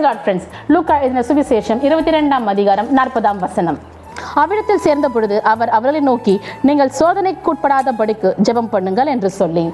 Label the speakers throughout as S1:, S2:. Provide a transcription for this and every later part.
S1: God friends. லூக்கா எழுதின சுவிசேஷம் 22ஆம் அதிகாரம் 40ஆம் வசனம். அவ்விடத்தில் சேர்ந்த பொழுது அவர் அவர்களை நோக்கி, நீங்கள் சோதனைக்குட்படாதபடிக்கு ஜெபம் பண்ணுங்கள் என்று சொல்லி,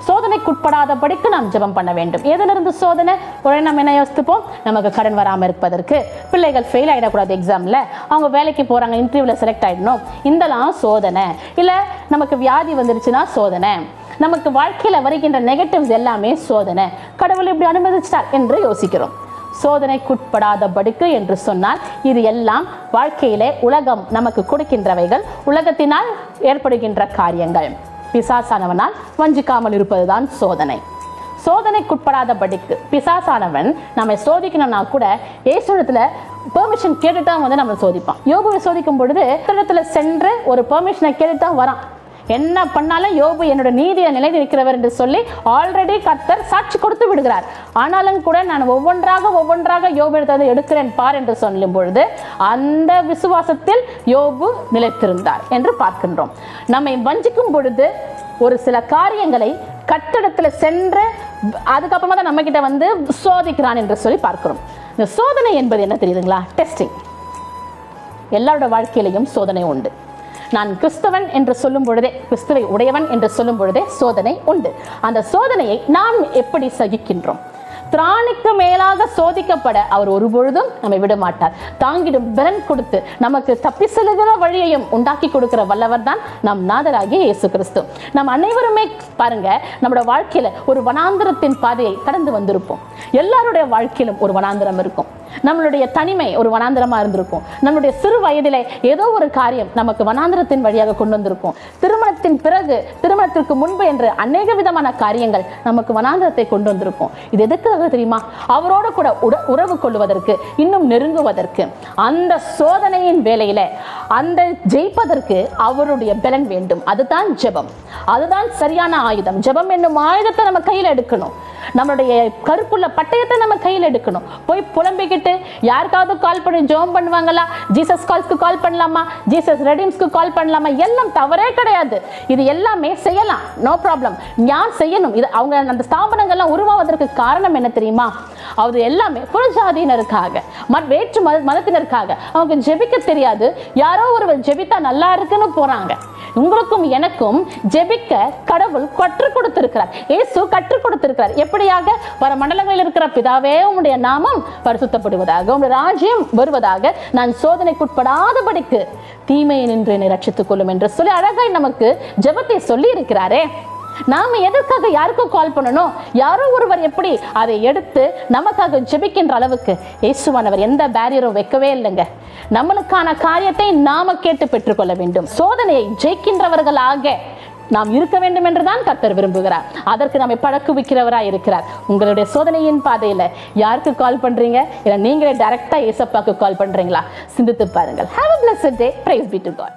S1: சோதனைக்குட்படாதபடிக்கு நாம் ஜெபம் பண்ண வேண்டும். எதிலிருந்து சோதனை? உடனே நம்ம என்ன யோசித்துப்போம்? நமக்கு கடன் வராமல் இருப்பதற்கு, பிள்ளைகள் ஃபெயில் ஆகிடக்கூடாது எக்ஸாமில், அவங்க வேலைக்கு போகிறாங்க இன்டர்வியூவில் செலக்ட் ஆகிடணும், இதெல்லாம் சோதனை. இல்லை நமக்கு வியாதி வந்துருச்சுன்னா சோதனை, நமக்கு வாழ்க்கையில் வருகின்ற நெகட்டிவ்ஸ் எல்லாமே சோதனை. கடவுள் இப்படி அனுமதிச்சிட்டார் என்று யோசிக்கிறோம். சோதனைக்குட்படாதபடிக்கு என்று சொன்னால் இது எல்லாம் வாழ்க்கையிலே உலகம் நமக்கு கொடுக்கின்றவைகள், உலகத்தினால் ஏற்படுகின்ற காரியங்கள். பிசாசானவனால் வஞ்சிக்காமல் இருப்பதுதான் சோதனை. சோதனைக்குட்படாதபடிக்கு பிசாசானவன் நம்மை சோதிக்கணும்னா கூட இயேசுவிடத்துல பெர்மிஷன் கேட்டுதான் வந்து நம்ம சோதிப்பான். யோபுவை சோதிக்கும் பொழுது இடத்துல சென்று ஒரு பெர்மிஷனை கேட்டுதான் வரான். என்ன பண்ணாலும் யோபு என்னோட நீதியை நிலைத்து நிற்கிறவர் என்று சொல்லி ஆல்ரெடி கர்த்தர் சாட்சி கொடுத்து விடுகிறார். ஆனாலும் கூட நான் ஒவ்வொன்றாக யோபு எடுத்து எடுக்கிறேன் பார் என்று சொல்லும் பொழுது அந்த விசுவாசத்தில் யோபு நிலைத்திருந்தார் என்று பார்க்கின்றோம். நம்மை வஞ்சிக்கும் பொழுது ஒரு சில காரியங்களை கட்டிடத்துல சென்று அதுக்கப்புறமா தான் நம்ம கிட்ட வந்து சோதிக்கிறான் என்று சொல்லி பார்க்கிறோம். இந்த சோதனை என்பது என்ன தெரியுதுங்களா? டெஸ்டிங். எல்லாரோட வாழ்க்கையிலையும் சோதனை உண்டு. நான் கிறிஸ்தவன் என்று சொல்லும் பொழுதே, கிறிஸ்துவை உடையவன் என்று சொல்லும் பொழுதே சோதனை உண்டு. அந்த சோதனையை நாம் எப்படி சகிக்கின்றோம்? திராணிக்கு மேலாக சோதிக்கப்பட அவர் ஒருபொழுதும் நம்மை விட மாட்டார். தாங்கிடும் பலன் கொடுத்து நமக்கு தப்பி செல்லுகிற வழியையும் உண்டாக்கி கொடுக்கிற வல்லவர் தான் நம் நாதராகிய இயேசு கிறிஸ்து. நம் அனைவருமே பாருங்க, நம்மளோட வாழ்க்கையில ஒரு வனாந்திரத்தின் பாதையை கடந்து வந்திருப்போம். எல்லாருடைய வாழ்க்கையிலும் ஒரு வனாந்திரம் இருக்கும். நம்மளுடைய தனிமை ஒரு வனாந்திரமா இருந்திருக்கும். நம்மளுடைய சிறு வயதிலே ஏதோ ஒரு காரியம் நமக்கு வனாந்திரத்தின் வழியாக கொண்டு வந்திருக்கும். திருமணத்தின் பிறகு, திருமணத்திற்கு முன்பு என்று அநேக விதமான காரியங்கள் நமக்கு வனாந்திரத்தை கொண்டு வந்திருக்கும். இது எதுக்காக தெரியுமா? அவரோடு கூட உறவு கொள்வதற்கு, இன்னும் நெருங்குவதற்கு. அந்த சோதனையின் வேலையில அந்த ஜெயிப்பதற்கு அவருடைய பலன் வேண்டும். அதுதான் ஜெபம், அதுதான் சரியான ஆயுதம். ஜெபம் என்னும் ஆயுதத்தை நம்ம கையில் எடுக்கணும். நம்மளுடைய கருப்புள்ள பட்டயத்தை நம்ம கையில் எடுக்கணும். போய் புலம்பிக்கிட்டு யாருக்காவது கால் பண்ணி ஜெபம் பண்ணுவாங்களா? ஜீசஸ் கால்ஸ்க்கு கால் பண்ணலாமா? ஜீசஸ் ரெடீம்ஸ்க்கு கால் பண்ணலாமா? எல்லாம் தவறே கிடையாது. இது எல்லாமே செய்யலாம், நோ ப்ராப்ளம். ஞான் செய்யணும். இது அவங்க அந்த ஸ்தாபனங்கள்லாம் உருவாவதற்கு காரணம் என்ன தெரியுமா? அது எல்லாமே புறஜாதியினருக்காக, வேற்று மதத்தினருக்காக. அவங்க ஜெபிக்க தெரியாது, யாரோ ஒருவர் ஜெபித்தா நல்லா இருக்குன்னு போறாங்க. உங்களுக்கும் எனக்கும் ஜெபிக்க கடவுள் கற்றுக் கொடுத்திருக்கிறார். இயேசு கற்றுக் கொடுத்திருக்கிறார். எப்படியாக? பல மண்டலங்களில் இருக்கிற பிதாவே, உம்முடைய நாமம் பரிசுத்தப்படுவதாக, உம்முடைய ராஜ்யம் வருவதாக, நான் சோதனைக்குட்படாதபடிக்கு தீமையை நின்று என்னை ரட்சித்துக் கொள்ளும் என்று சொல்லி அழகாய் நமக்கு ஜெபத்தை சொல்லி இருக்கிறாரே. நாம எதற்காக யாருக்கும் கால் பண்ணணும்? யாரோ ஒருவர் எப்படி அதை எடுத்து நமக்காக ஜெபிக்கின்ற அளவுக்கு இயேசுவானவர் எந்த பேரியரும் வைக்கவே இல்லைங்க. நம்மளுக்கான காரியத்தை நாம கேட்டு பெற்றுக்கொள்ள வேண்டும். சோதனையை ஜெயிக்கின்றவர்களாக நாம் இருக்க வேண்டும் என்றுதான் கர்த்தர் விரும்புகிறார். அதற்கு நம்மை பழக்குவிக்கிறவராய் இருக்கிறார். உங்களுடைய சோதனையின் பாதையில யாருக்கு கால் பண்றீங்க? இல்ல நீங்களே டைரக்டா இயேசப்பாக்கு கால் பண்றீங்களா? சிந்தித்து பாருங்கள். Have a blessed day. Praise be to God.